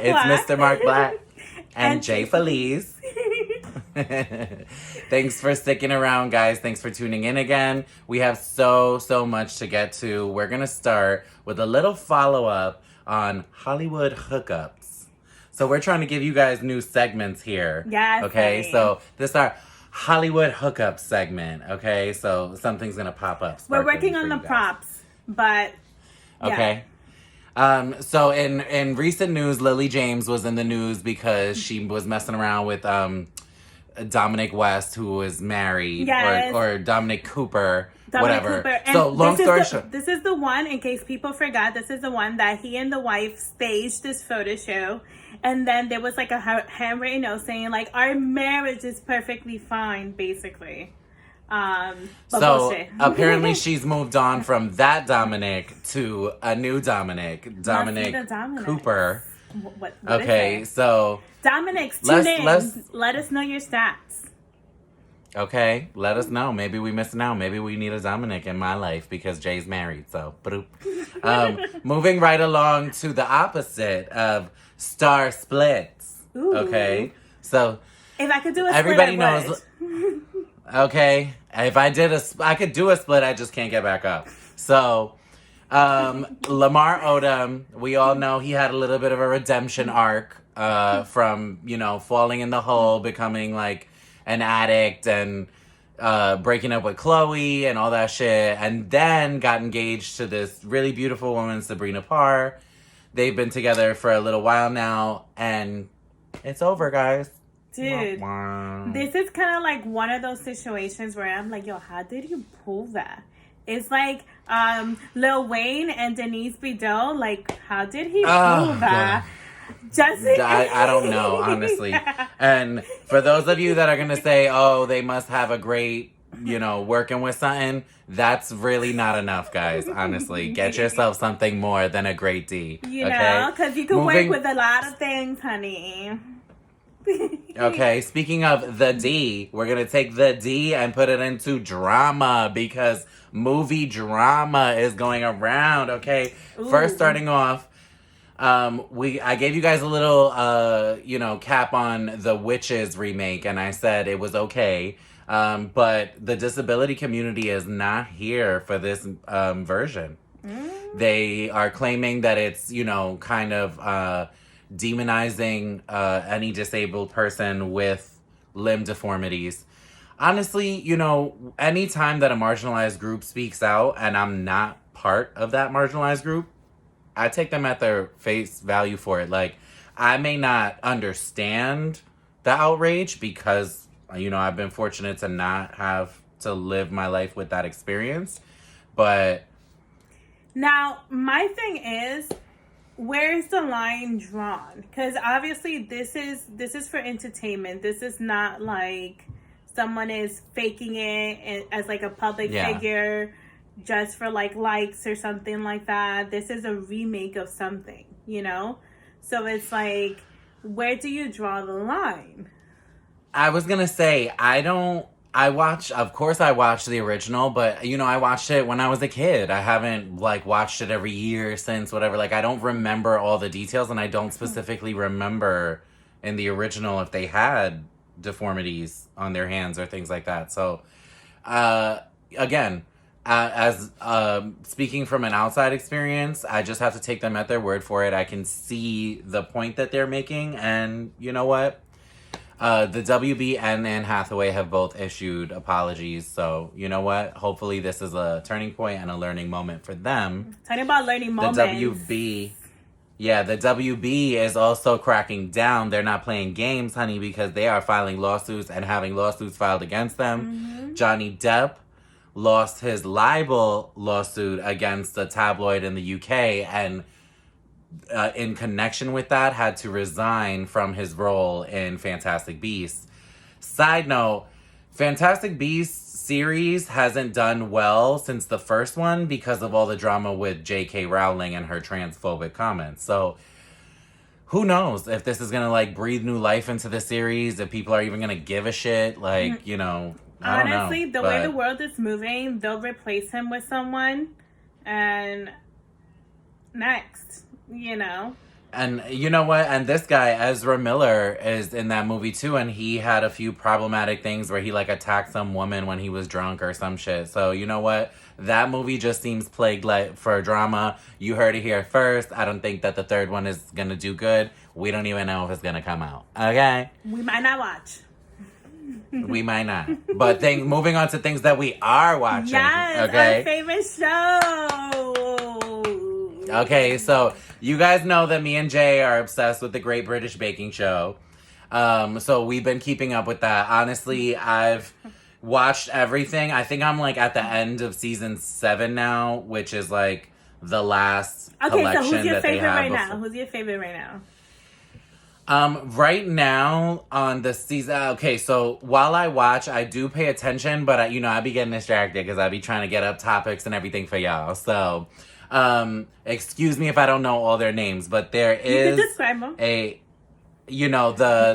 It's Black. Mr. Mark Black and And Jay Feliz. Thanks for sticking around, guys. Thanks for tuning in again. We have so much to get to. We're going to start with a little follow-up on Hollywood hookups. So we're trying to give you guys new segments here. Yes. Okay, honey. so this is our Hollywood hookup segment. Okay, so something's going to pop up. We're working sparkling on for the you guys. props, but yeah. Okay. So in recent news, Lily James was in the news because she was messing around with Dominic West, who was married, Yes. or Dominic Cooper, Dominic whatever. Cooper. And So long story short, this is the one, in case people forgot, this is the one that he and the wife staged this photo show. And then there was like a handwritten note saying like, our marriage is perfectly fine, basically. But so bullshit. apparently she's moved on from that Dominic to a new Dominic, Dominic the Dominic. Cooper. What Okay, is it? so Dominic's, tune in. Let us know your stats. okay, let us know. Maybe we missing out. Maybe we need a Dominic in my life because Jay's married. So, moving right along to the opposite of star splits. Ooh. Okay, so If I could do a everybody split, I knows. would. Okay, if I could do a split. I just can't get back up. So, Lamar Odom, we all know he had a little bit of a redemption arc from, falling in the hole, becoming like an addict and breaking up with Chloe and all that shit, and then got engaged to this really beautiful woman, Sabrina Parr. They've been together for a little while now, and it's over, guys. Dude, Wah-wah. this is kind of like one of those situations where I'm like, yo, how did you pull that? It's like Lil Wayne and Denise Bideau. Like, how did he pull that? Just I don't know, honestly. And for those of you that are going to say, oh, they must have a great, working with something, that's really not enough, guys, honestly. Get yourself something more than a great D. Because you can work with a lot of things, honey. Okay, speaking of the D, we're going to take the D and put it into drama because movie drama is going around, okay? Ooh. First, starting off, I gave you guys a little, cap on the Witches remake, and I said it was okay. But the disability community is not here for this version. They are claiming that it's, kind of demonizing any disabled person with limb deformities. Honestly, anytime that a marginalized group speaks out and I'm not part of that marginalized group, I take them at their face value for it. Like, I may not understand the outrage because, I've been fortunate to not have to live my life with that experience. But now, my thing is, where's the line drawn? Because obviously this is for entertainment. This is not like someone is faking it as like a public figure just for like likes or something like that. This is a remake of something, So it's like, where do you draw the line? I was gonna say, of course I watched the original, but I watched it when I was a kid. I haven't watched it every year since, whatever. Like, I don't remember all the details, and I don't specifically remember in the original if they had deformities on their hands or things like that. So, again, as speaking from an outside experience, I just have to take them at their word for it. I can see the point that they're making, and you know what? The WB and Anne Hathaway have both issued apologies, so you know what? Hopefully this is a turning point and a learning moment for them. Talking about learning moments. The WB is also cracking down. They're not playing games, honey, because they are filing lawsuits and having lawsuits filed against them. Mm-hmm. Johnny Depp lost his libel lawsuit against a tabloid in the UK, and in connection with that, had to resign from his role in Fantastic Beasts. Side note, Fantastic Beasts series hasn't done well since the first one because of all the drama with J.K. Rowling and her transphobic comments. So, who knows if this is going to, breathe new life into the series, if people are even going to give a shit, I don't know. Honestly, the way the world is moving, they'll replace him with someone, and next. And you know what? And this guy, Ezra Miller, is in that movie too. And he had a few problematic things where he like attacked some woman when he was drunk or some shit. So you know what? That movie just seems plagued like for drama. You heard it here first. I don't think that the third one is gonna do good. We don't even know if it's gonna come out. Okay? We might not watch. We might not. But moving on to things that we are watching. Yes, okay? our favorite show. Okay, so you guys know that me and Jay are obsessed with the Great British Baking Show. So we've been keeping up with that. Honestly, I've watched everything. I think I'm like at the end of season 7 now, which is like the last collection so who's your that they favorite have right now? before. Who's your favorite right now? Right now on the season, okay, so while I watch, I do pay attention, but I be getting distracted because I be trying to get up topics and everything for y'all. So, excuse me if I don't know all their names, but there You is can describe them.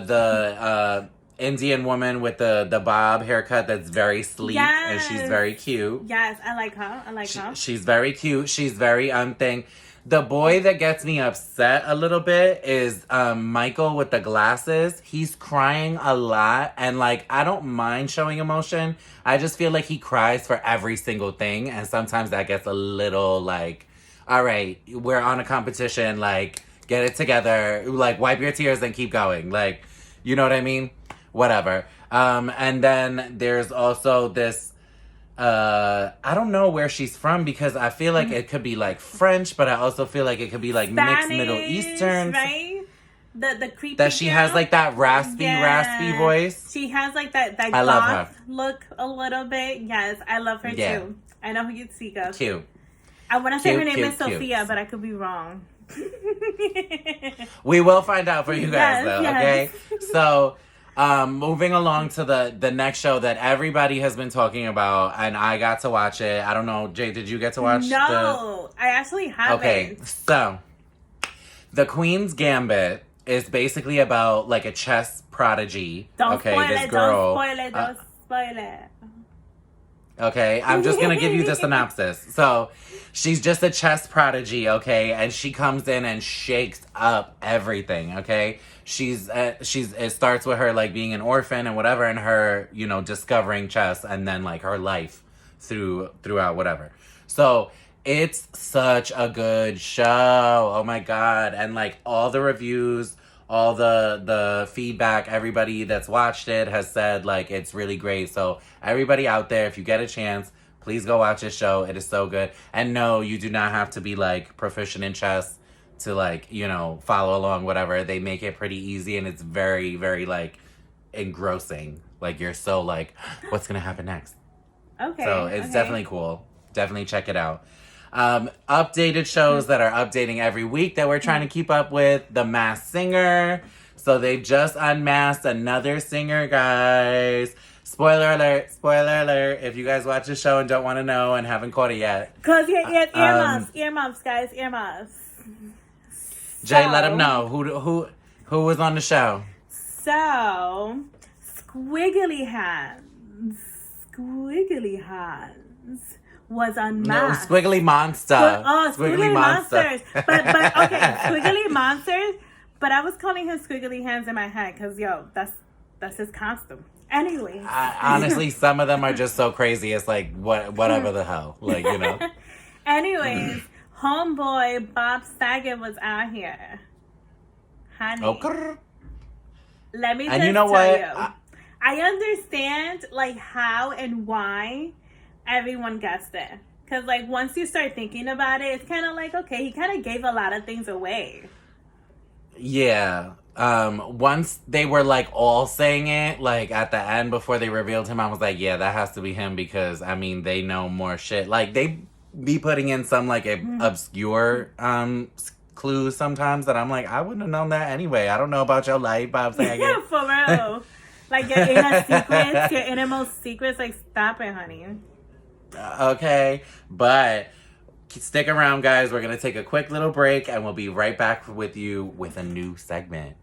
the Indian woman with the bob haircut that's very sleek and she's Yes. very cute. Yes, I like her. She's very cute. She's very thing. The boy that gets me upset a little bit is Michael with the glasses. He's crying a lot, and like I don't mind showing emotion. I just feel like he cries for every single thing, and sometimes that gets a little like, all right, we're on a competition, like get it together, like wipe your tears and keep going, like you know what I mean? Whatever. And then there's also this. I don't know where she's from because I feel like it could be like French, but I also feel like it could be like mixed Middle Eastern. Right? The creepy That she girl. has like that raspy voice. She has like that I love her. goth look a little bit. Yes, I love her Yeah. too. I know who you'd speak of. Cute. I want to say her Cute, name cute, is Sophia, cute. but I could be wrong. We will find out for you guys Yes, though, yes. okay? So, moving along to the next show that everybody has been talking about, and I got to watch it. I don't know, Jay, did you get to watch No, I actually haven't. Okay, so The Queen's Gambit is basically about like a chess prodigy. Don't okay, spoil this it. girl. Don't spoil it. Okay, I'm just gonna give you the synopsis. So, she's just a chess prodigy, okay, and she comes in and shakes up everything, okay. It starts with her like being an orphan and whatever, and her discovering chess, and then like her life throughout whatever. So it's such a good show. Oh my god! And like all the reviews, all the feedback, everybody that's watched it has said like it's really great. So everybody out there, if you get a chance, please go watch this show. It is so good. And no, you do not have to be like proficient in chess to like, follow along, whatever. They make it pretty easy and it's very, very like engrossing. Like you're so like, what's gonna happen next? Okay. So it's definitely cool. Definitely check it out. Updated shows that are updating every week that we're trying to keep up with. The Masked Singer. So they've just unmasked another singer, guys. Spoiler alert, if you guys watch the show and don't want to know and haven't caught it yet. Cause earmuffs, guys, earmuffs. Jay, let them know who was on the show. So, Squiggly Hands was unmasked. No, Squiggly Monster. Squiggly Monsters. But okay, Squiggly Monsters. But I was calling him Squiggly Hands in my head because that's his costume. Anyways. Honestly, some of them are just so crazy. It's like whatever the hell, like Anyways, homeboy Bob Saget was out here, honey. Okay. Let me And just you know tell what? you, I understand like how and why everyone gets there. Cause like once you start thinking about it, it's kind of like okay, he kind of gave a lot of things away. Yeah. Once they were like all saying it, like at the end before they revealed him, I was like, yeah, that has to be him because I mean they know more shit. Like they be putting in some like obscure clues sometimes that I'm like, I wouldn't have known that anyway. I don't know about your life, Bob Saget. Yeah, for real. Like your inner secrets, your innermost secrets. Like stop it, honey. Okay, but stick around, guys. We're gonna take a quick little break, and we'll be right back with you with a new segment.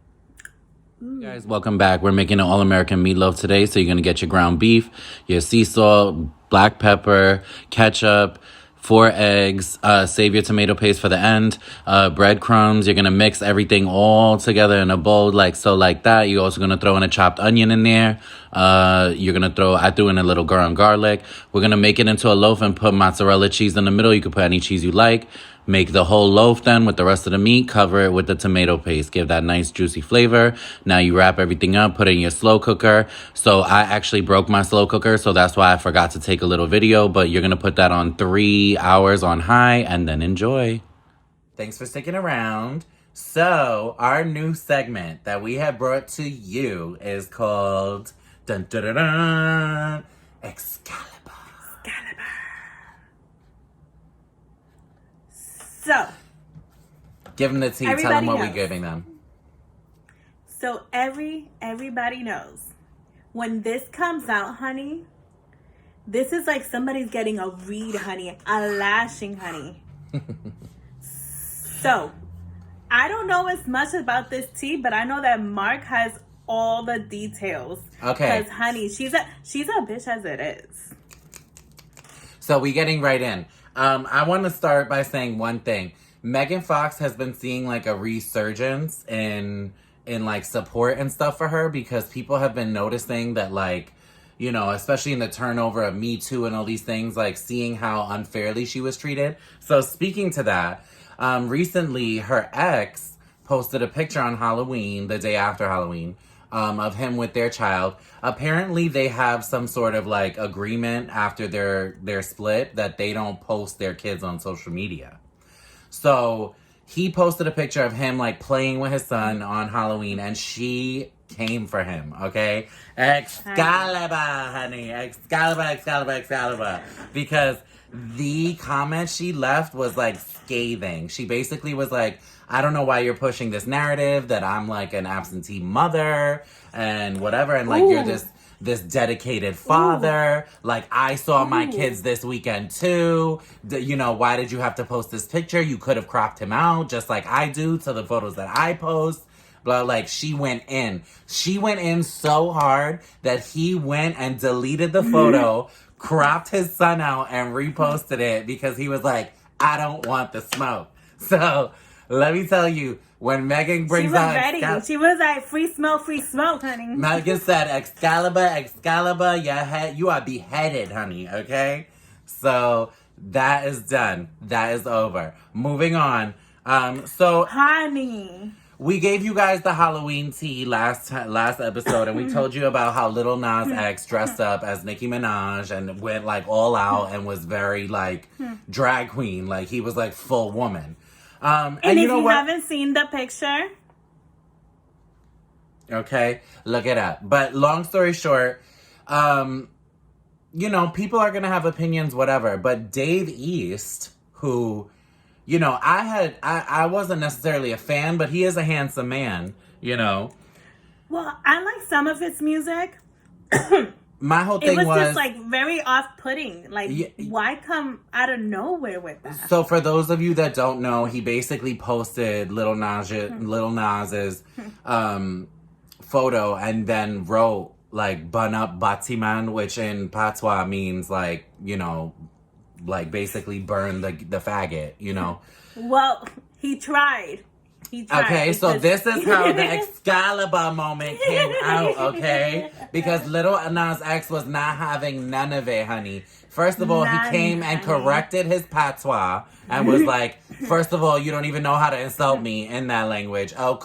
Guys, welcome back. We're making an all-American meatloaf today, so you're going to get your ground beef, your sea salt, black pepper, ketchup, 4 eggs. Save your tomato paste for the end. Breadcrumbs. You're going to mix everything all together in a bowl like that. You're also going to throw in a chopped onion in there. You're going to I threw in a little ground garlic. We're going to make it into a loaf and put mozzarella cheese in the middle. You can put any cheese you like. Make the whole loaf then with the rest of the meat. Cover it with the tomato paste. Give that nice juicy flavor. Now you wrap everything up. Put it in your slow cooker. So I actually broke my slow cooker. So that's why I forgot to take a little video. But you're going to put that on 3 hours on high and then enjoy. Thanks for sticking around. So our new segment that we have brought to you is called dun, dun, dun, dun, Excalibur. So, give them the tea. Tell them what we're giving them. So everybody knows when this comes out, honey. This is like somebody's getting a read, honey, a lashing, honey. So, I don't know as much about this tea, but I know that Mark has all the details. Okay. Because, honey, she's a bitch as it is. So we getting right in. I want to start by saying one thing. Megan Fox has been seeing like a resurgence in like support and stuff for her because people have been noticing that, like, you know, especially in the turnover of Me Too and all these things, like seeing how unfairly she was treated. So speaking to that, recently her ex posted a picture on Halloween, the day after Halloween, of him with their child. Apparently they have some sort of like agreement after their split that they don't post their kids on social media. So he posted a picture of him like playing with his son on Halloween and she came for him, okay? Excalibur, honey. Excalibur. Because the comment she left was like scathing. She basically was like, I don't know why you're pushing this narrative that I'm like an absentee mother and whatever, and like you're this dedicated father. Like I saw my kids this weekend too. You know, why did you have to post this picture? You could have cropped him out just like I do to the photos that I post. Blah, like she went in. She went in so hard that he went and deleted the photo, cropped his son out and reposted it because he was like, I don't want the smoke. So let me tell you, when Megan brings out... She was ready. She was like, free smoke, honey. Megan said, Excalibur, you are beheaded, honey, okay? So that is done. That is over. Moving on. So... Honey... We gave you guys the Halloween tea last episode, and we told you about how Lil Nas X dressed up as Nicki Minaj and went like all out and was very like drag queen, like he was like full woman. And if you know you what? haven't seen the picture, okay, look it up. But long story short, you know, people are gonna have opinions, whatever. But Dave East, who, you know, I wasn't necessarily a fan, but he is a handsome man, you know. Well, I like some of his music. My whole thing was just like very off-putting. Like, why come out of nowhere with that? So for those of you that don't know, he basically posted Lil Nas's photo and then wrote like "Bun up Batiman," which in Patois means like, you know, like basically burn the faggot, you know. Well, he tried. Okay, so this is how the Excalibur moment came out, okay? Because Lil Nas X was not having none of it, honey. First of all, he came and corrected his patois and was like, first of all, you don't even know how to insult me in that language. Oh,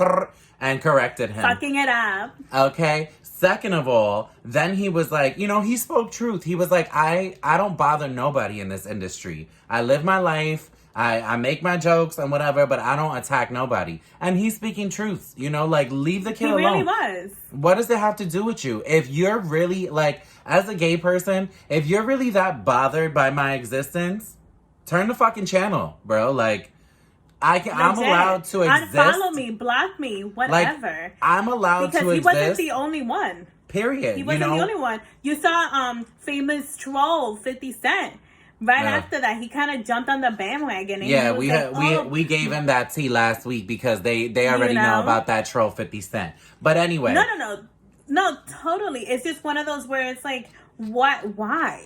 and corrected him. Fucking it up. Okay? Second of all, then he was like, you know, he spoke truth. He was like, I don't bother nobody in this industry. I live my life. I make my jokes and whatever, but I don't attack nobody. And he's speaking truth, you know, like, leave the kid alone. He really was. What does it have to do with you? If you're really, like, as a gay person, if you're really that bothered by my existence, turn the fucking channel, bro. Like, I'm allowed to exist. Unfollow me, block me, whatever. Like, I'm allowed to exist. Because he wasn't the only one. Period. He wasn't the only one. You saw famous troll 50 Cent. Right after that, he kind of jumped on the bandwagon. And we gave him that tea last week because they already know about that troll 50 Cent. But anyway. No, totally. It's just one of those where it's like, what? Why?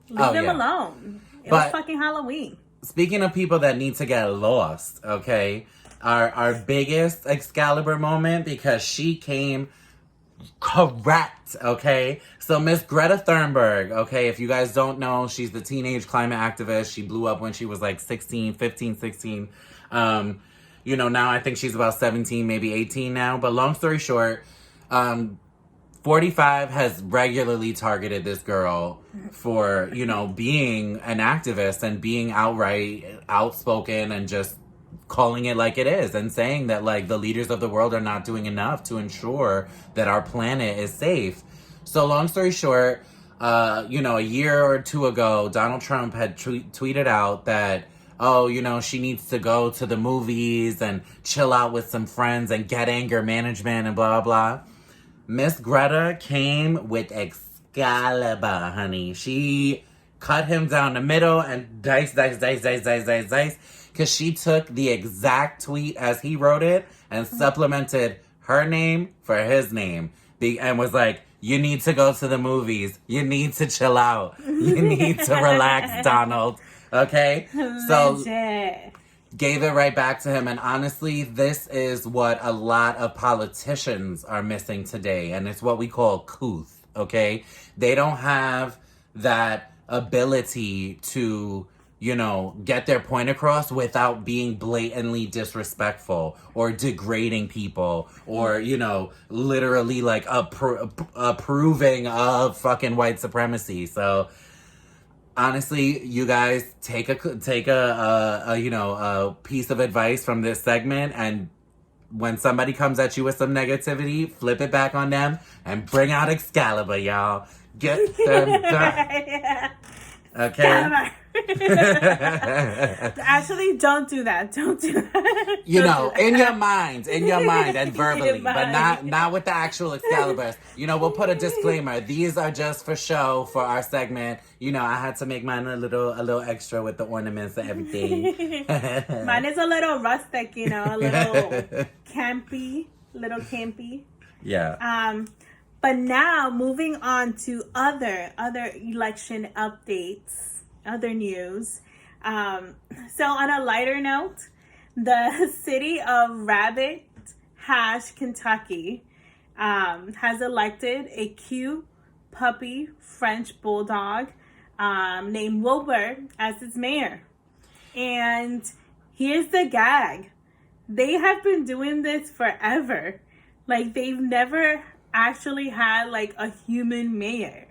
Leave him alone. It was fucking Halloween. Speaking of people that need to get lost, okay, our biggest Excalibur moment, because she came correct, okay? So Miss Greta Thunberg, okay, if you guys don't know, she's the teenage climate activist. She blew up when she was like 16, 15, 16. You know, now I think she's about 17, maybe 18 now. But long story short, 45 has regularly targeted this girl for, you know, being an activist and being outright outspoken and just calling it like it is and saying that, like, the leaders of the world are not doing enough to ensure that our planet is safe. So long story short, you know, a year or two ago, Donald Trump had tweeted out that, oh, you know, she needs to go to the movies and chill out with some friends and get anger management and blah, blah, blah. Miss Greta came with Excalibur, honey. She cut him down the middle and dice. Because she took the exact tweet as he wrote it and supplemented her name for his name. And was like, you need to go to the movies. You need to chill out. You need to relax, Donald. Okay? So Legit. Gave it right back to him. And honestly, this is what a lot of politicians are missing today. And it's what we call couth, okay? They don't have that ability to, you know, get their point across without being blatantly disrespectful or degrading people or, you know, literally like approving of fucking white supremacy. So honestly, you guys take a you know, a piece of advice from this segment, and when somebody comes at you with some negativity, flip it back on them and bring out Excalibur, y'all. Get them done. Okay. Actually, don't do that. Don't do that. You know, in your mind and verbally, but not with the actual Excaliburs. You know, we'll put a disclaimer. These are just for show for our segment. You know, I had to make mine a little extra with the ornaments and everything. Mine is a little rustic, you know, a little campy. Yeah. But now moving on to other election updates, other news. So on a lighter note, the city of Rabbit Hash, Kentucky, has elected a cute puppy French bulldog named Wilbur as its mayor. And here's the gag. They have been doing this forever. Like, they've never actually had like a human mayor.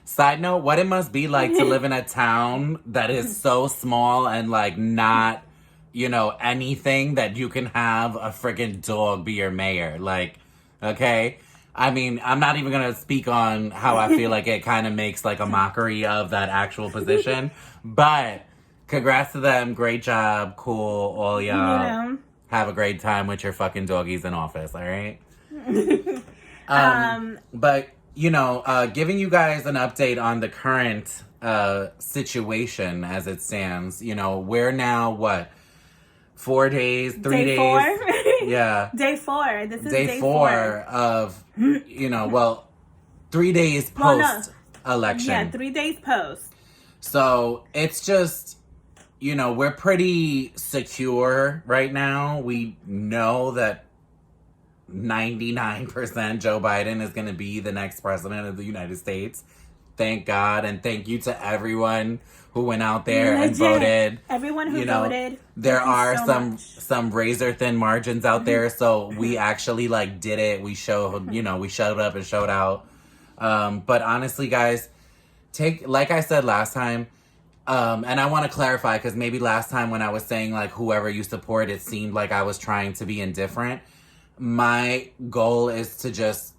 Side note, what it must be like to live in a town that is so small and like not, you know, anything that you can have a freaking dog be your mayor. Like, okay? I mean, I'm not even going to speak on how I feel like it kind of makes like a mockery of that actual position. But congrats to them. Great job. Cool. All y'all. You know? Have a great time with your fucking doggies in office. All right? But, you know, giving you guys an update on the current situation as it stands. You know, we're now, what, 4 days, 3 days? Day 4? Yeah. Day 4. This is day 4 of, you know, well, 3 days post-election. Yeah, 3 days post. So it's just, you know, we're pretty secure right now. We know that 99% Joe Biden is going to be the next president of the United States. Thank God, and thank you to everyone who went out there and voted. Everyone who voted. There are some razor thin margins out there, so we actually like did it. We showed, you know, we showed up and showed out. But honestly, guys, like I said last time, and I want to clarify because maybe last time when I was saying like whoever you support, it seemed like I was trying to be indifferent. My goal is to just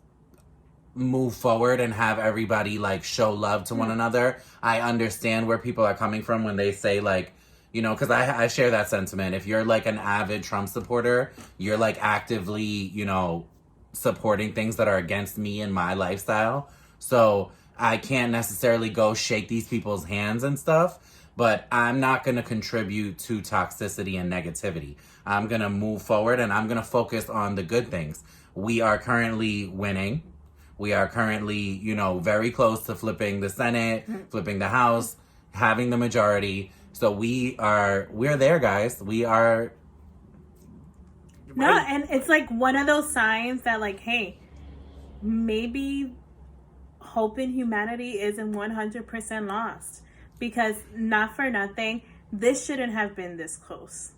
move forward and have everybody like show love to one another. I understand where people are coming from when they say like, you know, because I share that sentiment. If you're like an avid Trump supporter, you're like actively, you know, supporting things that are against me and my lifestyle. So I can't necessarily go shake these people's hands and stuff, but I'm not going to contribute to toxicity and negativity. I'm going to move forward and I'm going to focus on the good things. We are currently winning. We are currently, you know, very close to flipping the Senate, flipping the House. having the majority. So we're there, guys. We are. No, and it's like one of those signs that, like, hey, maybe hope in humanity isn't 100% lost. Because, not for nothing, this shouldn't have been this close.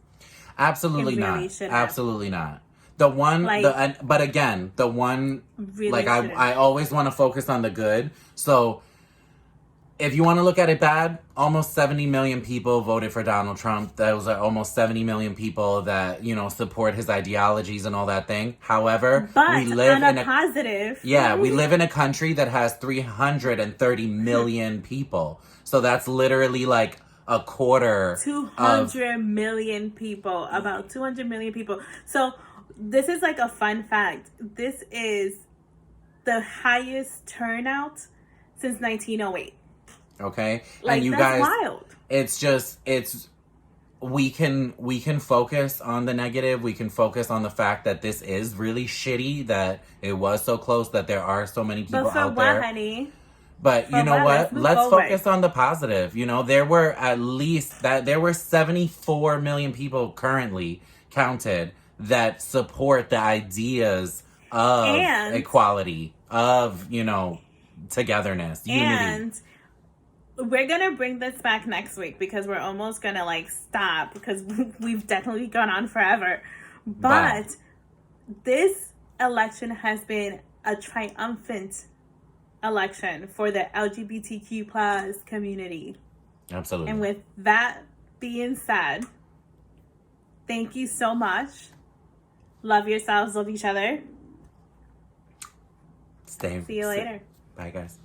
Absolutely It really not. shouldn't have. Absolutely not. The one, Like- but again, the one, Really like shouldn't. I always want to focus on the good. So if you want to look at it bad, almost 70 million people voted for Donald Trump. Those are almost 70 million people that, support his ideologies and all that thing. However, But we live on in a positive. Yeah, we live in a country that has 330 million people. So that's literally like a quarter 200 million people. About 200 million people. So this is like a fun fact. This is the highest turnout since 1908. Okay, Like, and you that's guys, wild. we can focus on the negative. We can focus on the fact that this is really shitty, that it was so close, that there are so many people But for out what, there. honey? But you know what? what? Let's move Let's forward. focus on the positive. There were there were 74 million people currently counted that support the ideas of And- equality, of, togetherness, unity. And we're gonna bring this back next week because we're almost gonna stop because we've definitely gone on forever. But this election has been a triumphant election for the LGBTQ plus community. Absolutely. And with that being said, thank you so much. Love yourselves, love each other. See you later. Bye, guys.